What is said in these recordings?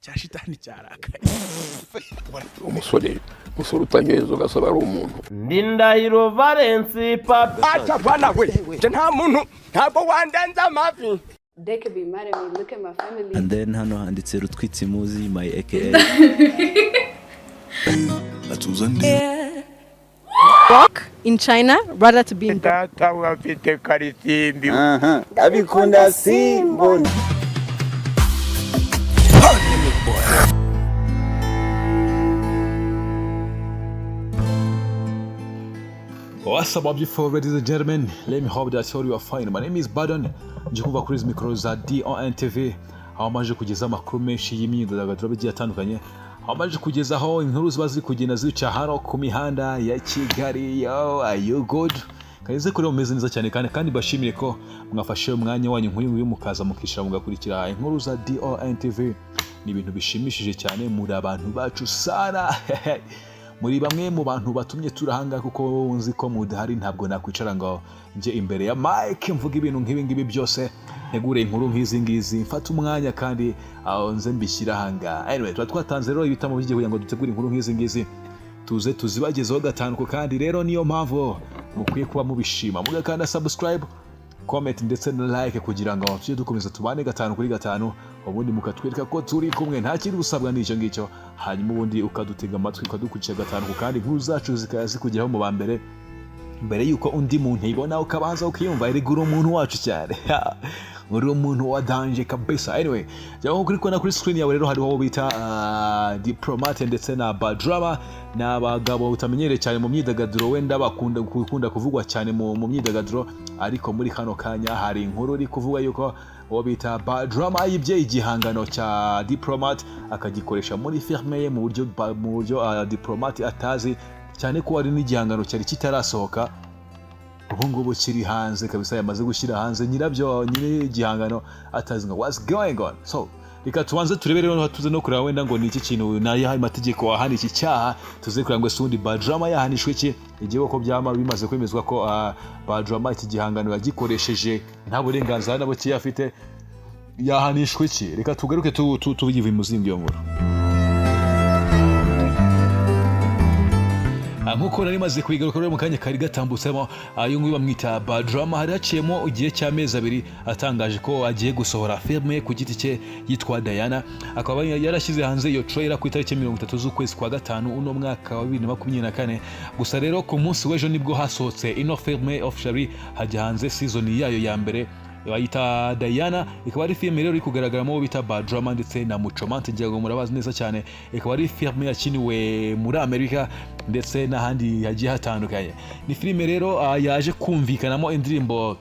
cya shitani cyarakaye. umusore utanyoye inzoga asaba ari umuntu. Ndindahiro Valence Papa. Acha bana we, nta muntu ntabwo wandanza amavi. They could be mad at me. Look at my family. And then hano handitse Rutwitsi Muzi my aka. Work in China rather to be in Tata wafite karisimbi. Abikunda simbo. What's up, beautiful ladies and gentlemen? Let me hope that you are fine. My name is Badon. Njikumva kuri izi mikoro za DON TV. Aho maje kugeza amakuru menshi y'imyidagaduro bigiye atandukanye. Aho maje kugezaho inkuru ziba ziri kugenda zica hano ku mihanda ya Kigali. Yo, are you good? Kaize kuri mumeze neza cyane kandi bashimire ko mwafashe umwanya wanyu nk'uyu mukaza mukishira mugakurikira inkuru za DON TV. Ni ibintu bishimishije cyane muri abantu bacu sana. Muri bamwe mu bantu batumye turahanga kuko unzi ko mudahari ntabwo nakwicara ngo nje imbere ya mic mvuga ibintu nk'ibi byose ntegure inkuru nk'izi ngizi mfata umwanya kandi nze mbishyira hanga. Anyway twatanze rero ibitamo bigiye kugira ngo dutegure inkuru nk'izi ngizi tuze tuzibagezeho gatanu kandi rero niyo mpamvu mukwiye kuba mubishima mugakanda subscribe, comment ndetse na like kugira ngo tujye dukomeza tubane gatanu kuri gatanu, ubundi mukatwereka ko turi kumwe nta kiri gusabwa n'icyo ngicyo, hanyuma ubundi ukadutega amatwi ukadukurikira gatanu kandi inkuru zacu zikazikugeraho mu bambere mbere yuko undi muntu ibona ukabanza ukiyumva erigura umuntu wacu cyane. Uri umuntu wa danger kabisa. Anyway, jaho kuri kuri screen yawe rero hariho bita Diplomate ndetse na Badrama n'abagabo utamenyereye cyane mu myidagaduro wenda bakunda kuvugwa cyane mu myidagaduro, ariko muri kano kanya hari inkuru iri kuvuga yuko uwo bita Badrama yibye igihangano cya Diplomate akagikoresha muri filme ye mu buryo Diplomate atazi cyane ko ari n'igihangano cyari kitarasohoka ubu ngubu kiri hanze kabisa, yamaze gushyira hanze nyirabyo nyine igihangano atazi ngo what's going on. So reka tubanze turebe rero tuze no kureba wenda ngo ni iki kintu nayo amategeko ahana iki cyaha, tuze kureba ngo sundi Badrama yahanishwe iki igihe ko byama bimaze kwemezwa ko Badrama iki gihangano yagikoresheje nta burenganzira nabo cyafite yahanishwe iki. Reka tugaruke tubive mu zindi nkuru. Nkuko nari maze kwigaruka rero mu kanya kari gatambutsemo ayo nguyu bamwita Badrama hari haciyemo igihe cy'amezi abiri atangaje ko agiye gusohora filme ku giti cye yitwa Diana, akaba yarashyize hanze iyo trailer ku itariki 30 z'ukwezi kwa gatanu uno mwaka wa 2024. Gusa rero ku munsi w'ejo nibwo hasohotse ino filme officially hajya hanze season yayo ya mbere bayita Diana, ikaba ari filme rero iri kugaragaramo bita Badrama ndetse na Muchomante ngiye murabazi neza cyane, ikaba ari filme yakiniwe muri Amerika ndetse n'ahandi yagiye hatandukanye. Ni filme rero yaje kumvikanamo indirimbo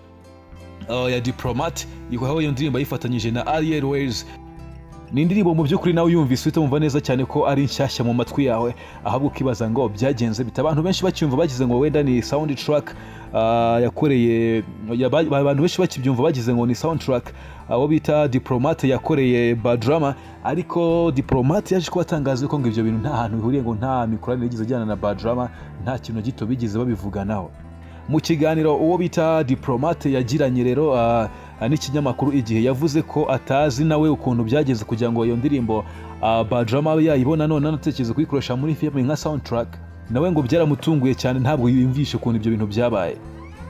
ya Diplomate, ikaho iyo ndirimbo yifatanyije na Ariel Ways. Ni indirimbo mu by'ukuri nawe yumvise utumva neza cyane ko ari nshyashya mu matwi yawe, ahubwo ukibaza ngo byagenze bita. Abantu benshi bacyumva bagize ngo wenda ni soundtrack yakoreye abantu benshi bakibyumva bagize ngo ni soundtrack abo bita Diplomate yakoreye Badrama, ariko Diplomate yaje kubatangaza ko ngo ibyo bintu nta hantu bihuriye, ngo nta mikoranire yigize ajyana na Badrama, nta kintu gito bigize babivuganaho. Mu kiganiro uwo bita Diplomate yagiranye rero n'ikinyamakuru Igihe yavuze ko atazi nawe ukuntu byageze kugira ngo iyo ndirimbo Badrama yayibona none anatekereza kuyikoresha muri filme nka soundtrack. Nawe ngo byaramutunguye cyane, ntabwo yumvishe ukuntu ibyo bintu byabaye.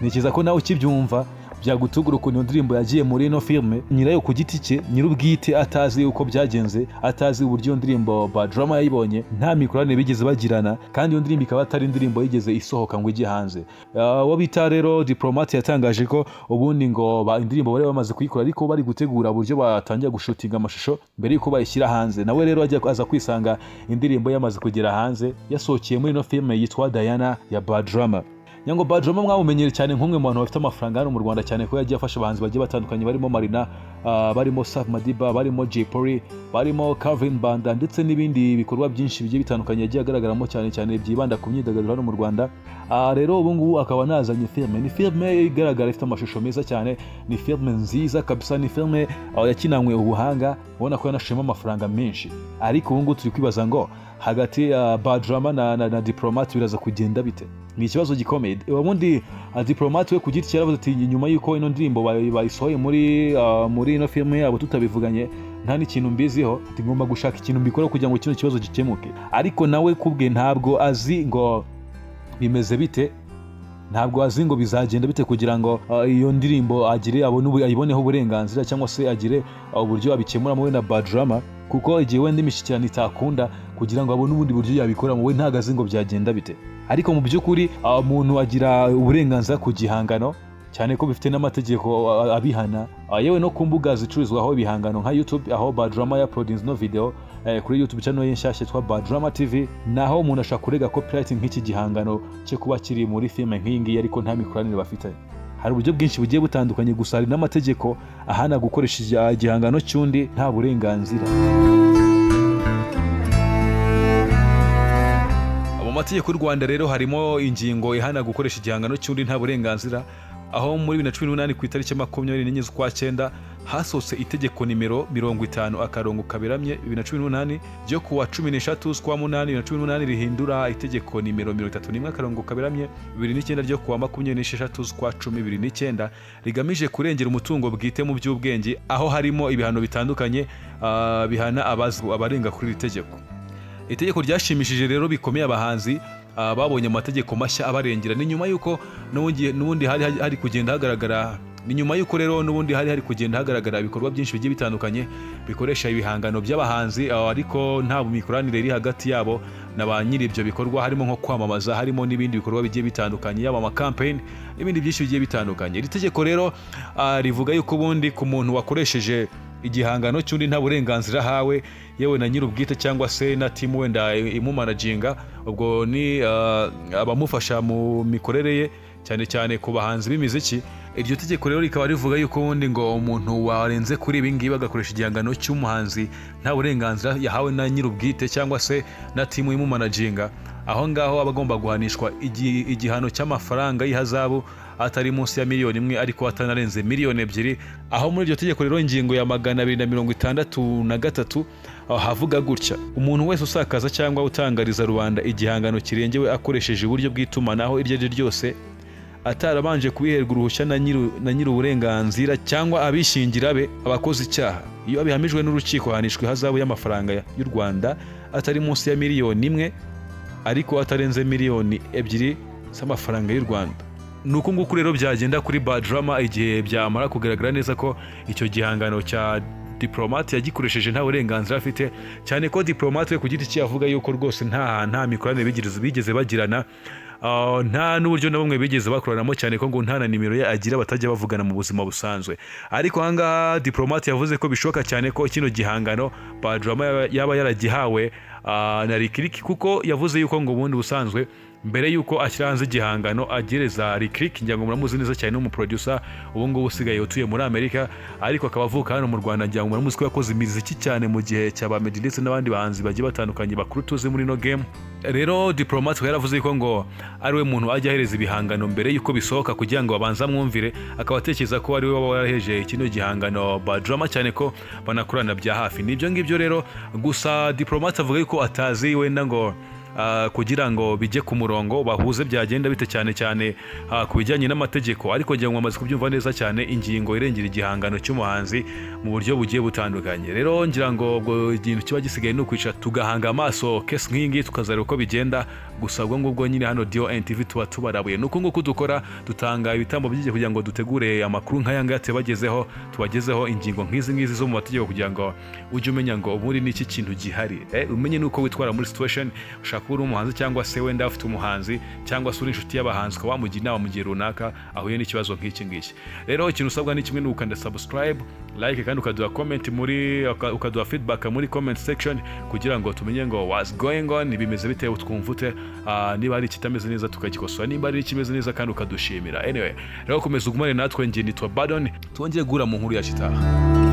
Nikiza ko nawe kibyumva byagutugura ukuntu ndirimbo yagiye muri ino filme nyirayo ku giti cye nyirubwite atazi uko byagenze, atazi uburyo ndirimbo Badrama yayibonye, nta mikoranire bigeze bagirana, kandi iyo ndirimbo ikaba atari indirimbo yigeze isohoka ngo ijye hanze. Wo bita rero Diplomate yatangaje ko ubundi ngo indirimbo bari bamaze kuyikora ariko bari gutegura uburyo batangira gushutinga amashusho mbere yuko bayishyira hanze. Nawe rero aza kwisanga indirimbo yamaze kugera hanze yasohokeye muri ino filme yitwa Diana ya Badrama. Nyango Badrama mwamumenyere cyane nk'umwe mu bantu bafite amafaranga hano mu Rwanda cyane ko yagiye afasha abahanzi bagiye batandukanye barimo Marina, barimo Safi Madiba, barimo Jay Polly, barimo Calvin Banda ndetse n'ibindi bikorwa byinshi bigiye bitandukanye yagiye agaragaramo cyane byibanda ku myidagaduro hano mu Rwanda. Rero ubu ngubu akaba nazanye filme, ni filme igaragara ifite amashusho meza cyane, ni filme nziza kabisa, ni filme yakinanywe ubuhanga, ubona ko yanashemo amafaranga menshi. Ariko ubu ngubu turi kwibaza ngo hagati ya Badrama na Diplomate biraza kugenda bite? Ni ikibazo gikomeye. Ubundi Diplomate we ku giti cye yaravuze ati nyuma yuko ino ndirimbo bayisohoye muri muri ino filime yabo tutabivuganye nta n'ikintu mbiziho, ngomba gushaka ikintu mbikora kugira ngo kino kibazo gikemuke. Ariko nawe kubwe ntabwo azi ngo bimeze bite, ntabwo azi ngo bizagenda bite kugira ngo iyo ndirimbo agire ayiboneho uburenganzira cyangwa se agire uburyo abikemura muri na Bad Drama, kuko igihe wenda imishyikirano itakunda kugira ngo abone ubundi buryo yabikora we ntabwo azi ngo byagenda bite. Ariko mu by'ukuri umuntu agira uburenganzira ku gihangano, cyane ko bifite n'amategeko abihana, yewe no ku mbuga zicururizwaho ibihangano nka YouTube, aho Bad Drama ya produce no video kuri YouTube channel y'enshyashya twa Bad Drama TV, naho umuntu ashaka kurega copyright nk'iki gihangano cyo kuba kiri muri filime nk'ingi ariko nta mikoranire bafite. Hari uburyo bwinshi bugiye butandukanye, gusa hari n'amategeko ahana gukoresha igihangano cy'undi nta burenganzira. Mu mategeko y'u Rwanda rero harimo ingingo ihana gukoresha igihangano cy'undi nta burenganzira, aho muri 2018 ku itariki 24 z'ukwa 9 hasohotse itegeko nimero 50/2018 ryo kuwa 13 z'ukwa 8 2018 rihindura itegeko nimero 31/2019 ryo kuwa 26 z'ukwa 10 2019 rigamije kurengera umutungo bwite mu by'ubwenge, aho harimo ibihano bitandukanye bihana abarenga kuri iri tegeko. Itegeko ryashimishije rero bikomeye abahanzi babonye amategeko mashya abarengera. Ni nyuma yuko n'ubundi hari kugenda hagaragara ibikorwa byinshi bigiye bitandukanye bikoresha ibihangano by'abahanzi, ariko nta mikoranire iri hagati yabo na ba nyiri ibyo bikorwa, harimo nko kwamamaza, harimo n'ibindi bikorwa bigiye bitandukanye, yaba ama campaign n'ibindi byinshi bigiye bitandukanye. Iri tegeko rero rivuga yuko ubundi ku muntu wakoresheje igihangano cy'undi nta burenganzira hawe, yewe na nyir'ubwite cyangwa se na team wenda imumanaginga, ubwo ni abamufasha mu mikorere ye, cyane cyane ku bahanzi b'imiziki. Iryo tegeko rero rikaba rivuga yuko ubundi ngo umuntu warenze kuri ibi ngibi agakoresha igihangano cy'umuhanzi nta burenganzira yahawe na nyir'ubwite cyangwa se na team imumanaginga, aho ngaho aba agomba guhanishwa igihano cy'amafaranga y'ihazabu atari munsi ya miliyoni 1 ariko atanarenze miliyoni 2. Aho muri iryo tegeko rero ingingo ya 263 havuga gutya: umuntu wese usakaza cyangwa utangariza rubanda igihangano kirengewe akoresheje uburyo bw'itumanaho iryo ari ryose atarabanje kubiherwa uruhushya na nyiri uburenganzira cyangwa abishingira be abakoze icyaha, iyo abihamijwe n'urukiko ahanishwa ihazabu y'amafaranga y'u Rwanda atari munsi ya miliyoni 1 ariko atarenze miliyoni 2 z'amafaranga y'u Rwanda. Nuko nguko rero byagenda kuri Bad Drama igihe byamara kugaragara neza ko icyo gihangano cya Diplomate yagikoresheje nta burenganzira afite, cyane ko Diplomate ku giti cye avuga yuko rwose nta mikoranire bigeze bagirana, nta n'uburyo na bumwe bigeze bakoranamo, cyane ko ngo nta na nimero ye agira batajya bavugana mu buzima busanzwe. Ariko ahangaha Diplomate yavuze ko bishoboka cyane ko kino gihangano Bad Drama yaba yaragihawe na Lick Lick, kuko yavuze yuko ngo ubundi busanzwe mbere yuko ashyira hanze igihangano agereza Lick Lick, ngira ngo muramuzi neza cyane n'umuproducer ubu ngubu usigaye utuye muri Amerika, ariko akaba avuka hano mu Rwanda. Ngira ngo muramuzi ko yakoze imiziki cyane mu gihe cy'aba Meddy ndetse n'abandi bahanzi bagiye batandukanye bakuru tuzi muri no game. Rero Diplomate yaravuze ko ngo ari we muntu ajya ahereza ibihangano mbere yuko bisohoka kugira ngo abanza mwumvire, akaba atekereza ko ari we waba waraheje kino gihangano Bad Drama, cyane ko banakorana bya hafi. Nibyo ngibyo rero, gusa Diplomate avuga yuko atazi wenda ngo kugira ngo bijye ku murongo bahuze byagenda bite cyane cyane ku bijyanye n'amategeko, ariko ngira ngo amaze kubyumva neza cyane ingingo irengera igihangano cy'umuhanzi mu buryo bugiye butandukanye. Rero ngira ngo ubwo ikintu kiba gisigaye no kwicara tugahanga amaso case nk'ingi tukazareba uko bigenda, gusa ubwo ngubwo nyine hano DON TV tuba tubarabuye. Nuko nguko dukora, dutanga ibitambo by'ije kugira ngo dutegure amakuru nk'aya ngaya tubagezeho ingingo nk'izi zo mu mategeko, kugira ngo ujye umenya ngo ubundi n'iki kintu gihari, umenye nuko witwara muri situation. Ushaka uri umuhanzi cyangwa se wenda afite umuhanzi cyangwa se uri inshuti y'abahanzi ukaba wamugira inama mu gihe runaka ahuye n'ikibazo nk'iki ngiki. Rero ikintu usabwa ni kimwe, ni ukanda subscribe, like kandi ukaduha comment ukaduha feedback muri comment section kugira ngo tumenye ngo what's going on, bimeze bite, twumvute niba ari ikitameze neza tukagikosora, niba ari ikimeze neza kandi ukadushimira. Anyway, rero komeza ugumane natwe, ngiye nitwa Badon, twongeye guhura mu nkuru ya Chitaha.